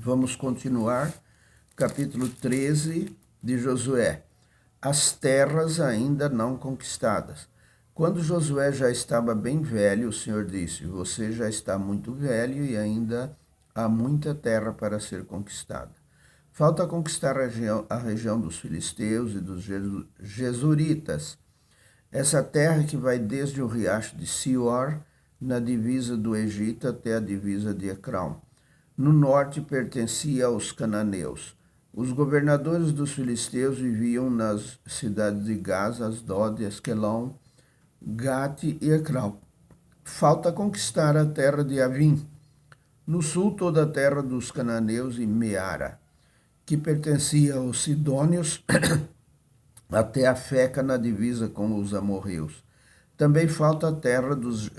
Vamos continuar, capítulo 13 de Josué. As terras ainda não conquistadas. Quando Josué já estava bem velho, o Senhor disse: Você já está muito velho e ainda há muita terra para ser conquistada. Falta conquistar a região dos filisteus e dos jesuritas. Essa terra que vai desde o riacho de Sior, na divisa do Egito, até a divisa de Ecrão. No norte pertencia aos cananeus. Os governadores dos filisteus viviam nas cidades de Gaza, Asdod, Asquelon, Gate e Ecrão. Falta conquistar a terra de Avim. No sul, toda a terra dos cananeus e Meara, que pertencia aos sidônios, até a Feca na divisa com os amorreus. Também falta a terra dos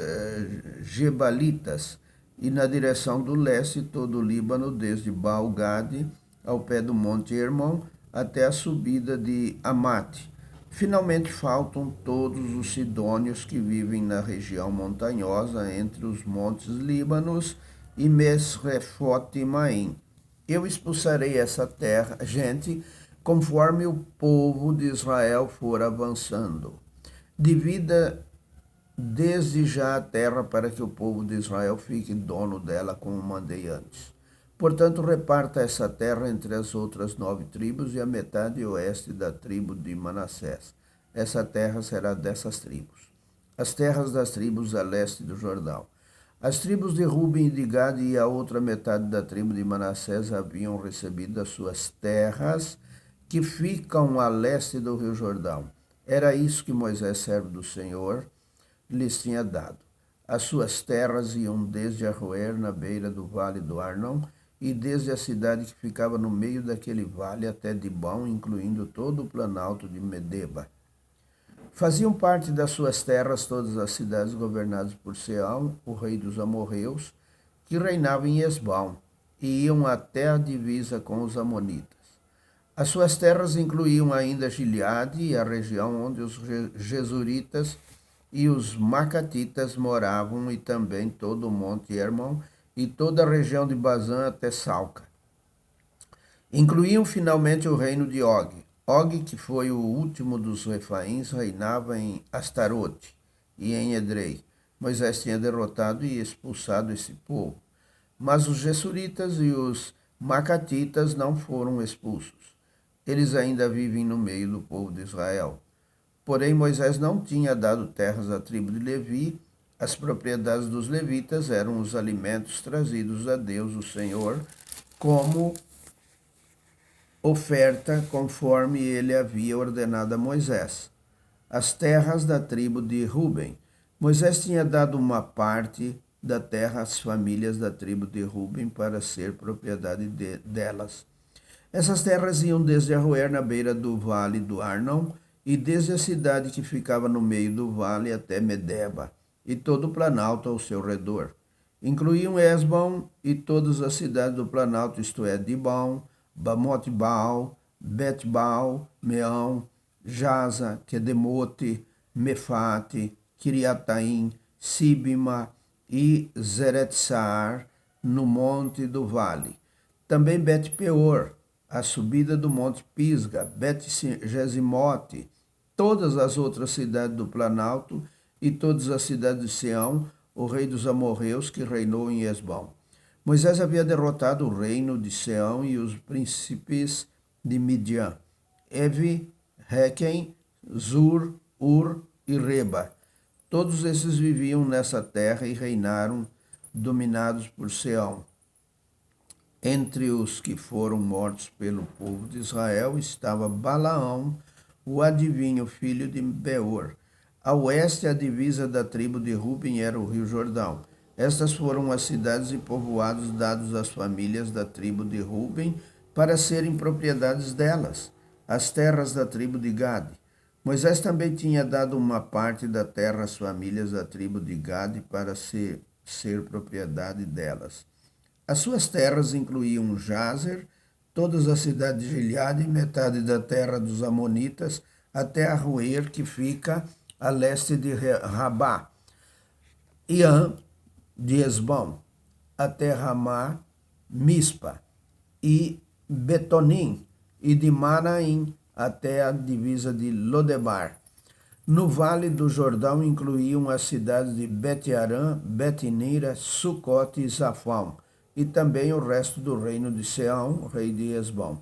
Gebalitas, e na direção do leste todo o Líbano, desde Baal-Gade ao pé do monte Hermon, até a subida de Amate. Finalmente faltam todos os sidônios que vivem na região montanhosa entre os montes Líbanos e Mesrefote e Maim. Eu expulsarei essa terra, gente, conforme o povo de Israel for avançando. Divida desde já a terra para que o povo de Israel fique dono dela, como mandei antes. Portanto, reparta essa terra entre as outras 9 tribos e a metade oeste da tribo de Manassés. Essa terra será dessas tribos. As terras das tribos a leste do Jordão. As tribos de Ruben e de Gade e a outra metade da tribo de Manassés haviam recebido as suas terras que ficam a leste do rio Jordão. Era isso que Moisés, servo do Senhor, lhes tinha dado. As suas terras iam desde Aroer, na beira do vale do Arnon, e desde a cidade que ficava no meio daquele vale até Dibão, incluindo todo o planalto de Medeba. Faziam parte das suas terras todas as cidades governadas por Seão, o rei dos amorreus, que reinava em Esbão, e iam até a divisa com os amonitas. As suas terras incluíam ainda Gileade e a região onde os jesuritas e os macatitas moravam, e também todo o monte Hermon e toda a região de Bazã até Salca. Incluíam finalmente o reino de Og. Og, que foi o último dos refaíns, reinava em Astarote e em Edrei. Moisés tinha derrotado e expulsado esse povo. Mas os jesuritas e os macatitas não foram expulsos. Eles ainda vivem no meio do povo de Israel. Porém, Moisés não tinha dado terras à tribo de Levi. As propriedades dos levitas eram os alimentos trazidos a Deus, o Senhor, como oferta, conforme ele havia ordenado a Moisés. As terras da tribo de Ruben. Moisés tinha dado uma parte da terra às famílias da tribo de Ruben para ser propriedade delas. Essas terras iam desde Aroer, na beira do vale do Arnon, e desde a cidade que ficava no meio do vale até Medeba, e todo o planalto ao seu redor. Incluíam Esbom e todas as cidades do planalto, isto é, Dibão, Bamot-Baal, Bet-Baal, Meão, Jaza, Quedemote, Mefate, Kiriataim, Sibima e Zeretsar, no monte do vale. Também Bet-Peor, a subida do monte Pisga, Bet-Gesimote, todas as outras cidades do planalto e todas as cidades de Seão, o rei dos amorreus, que reinou em Esbom. Moisés havia derrotado o reino de Seão e os príncipes de Midian, Evi, Requem, Zur, Ur e Reba. Todos esses viviam nessa terra e reinaram, dominados por Seão. Entre os que foram mortos pelo povo de Israel estava Balaão, o adivinho, filho de Beor. A oeste, a divisa da tribo de Ruben era o rio Jordão. Estas foram as cidades e povoados dados às famílias da tribo de Ruben para serem propriedades delas, as terras da tribo de Gade. Moisés também tinha dado uma parte da terra às famílias da tribo de Gade para ser propriedade delas. As suas terras incluíam Jazer, todas as cidades de Gileade e metade da terra dos amonitas, até Aroer, que fica a leste de Rabá, Iã de Esbom, até Ramá, Mispa, e Betonim, e de Manaim até a divisa de Lodebar. No Vale do Jordão incluíam as cidades de Bet-Arã, Bet-Nira, Sucote e Zafão, e também o resto do reino de Seão, rei de Esbom.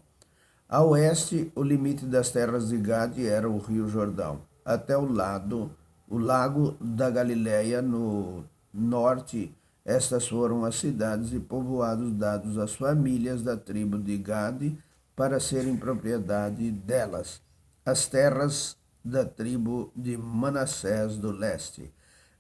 A oeste, o limite das terras de Gade era o rio Jordão, até o lago da Galileia no norte. Estas foram as cidades e povoados dados às famílias da tribo de Gade para serem propriedade delas. As terras da tribo de Manassés do leste.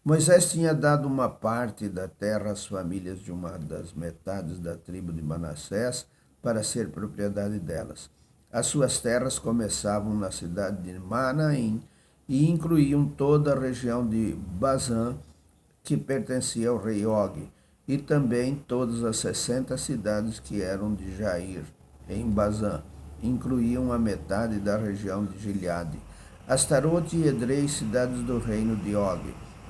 Moisés tinha dado uma parte da terra às famílias de uma das metades da tribo de Manassés para ser propriedade delas. As suas terras começavam na cidade de Manaim e incluíam toda a região de Bazã, que pertencia ao rei Og, e também todas as 60 cidades que eram de Jair, em Bazã, incluíam a metade da região de Gileade. Astarote e Edrei, cidades do reino de Og,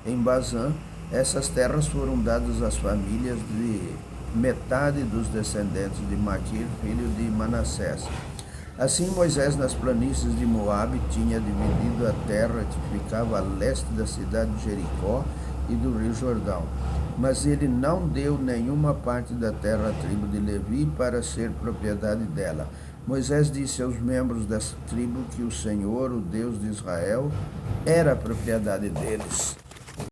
em Bazã. Essas terras foram dadas às famílias de metade dos descendentes de Maquir, filho de Manassés. Assim, Moisés, nas planícies de Moabe, tinha dividido a terra que ficava a leste da cidade de Jericó e do rio Jordão. Mas ele não deu nenhuma parte da terra à tribo de Levi para ser propriedade dela. Moisés disse aos membros dessa tribo que o Senhor, o Deus de Israel, era a propriedade deles.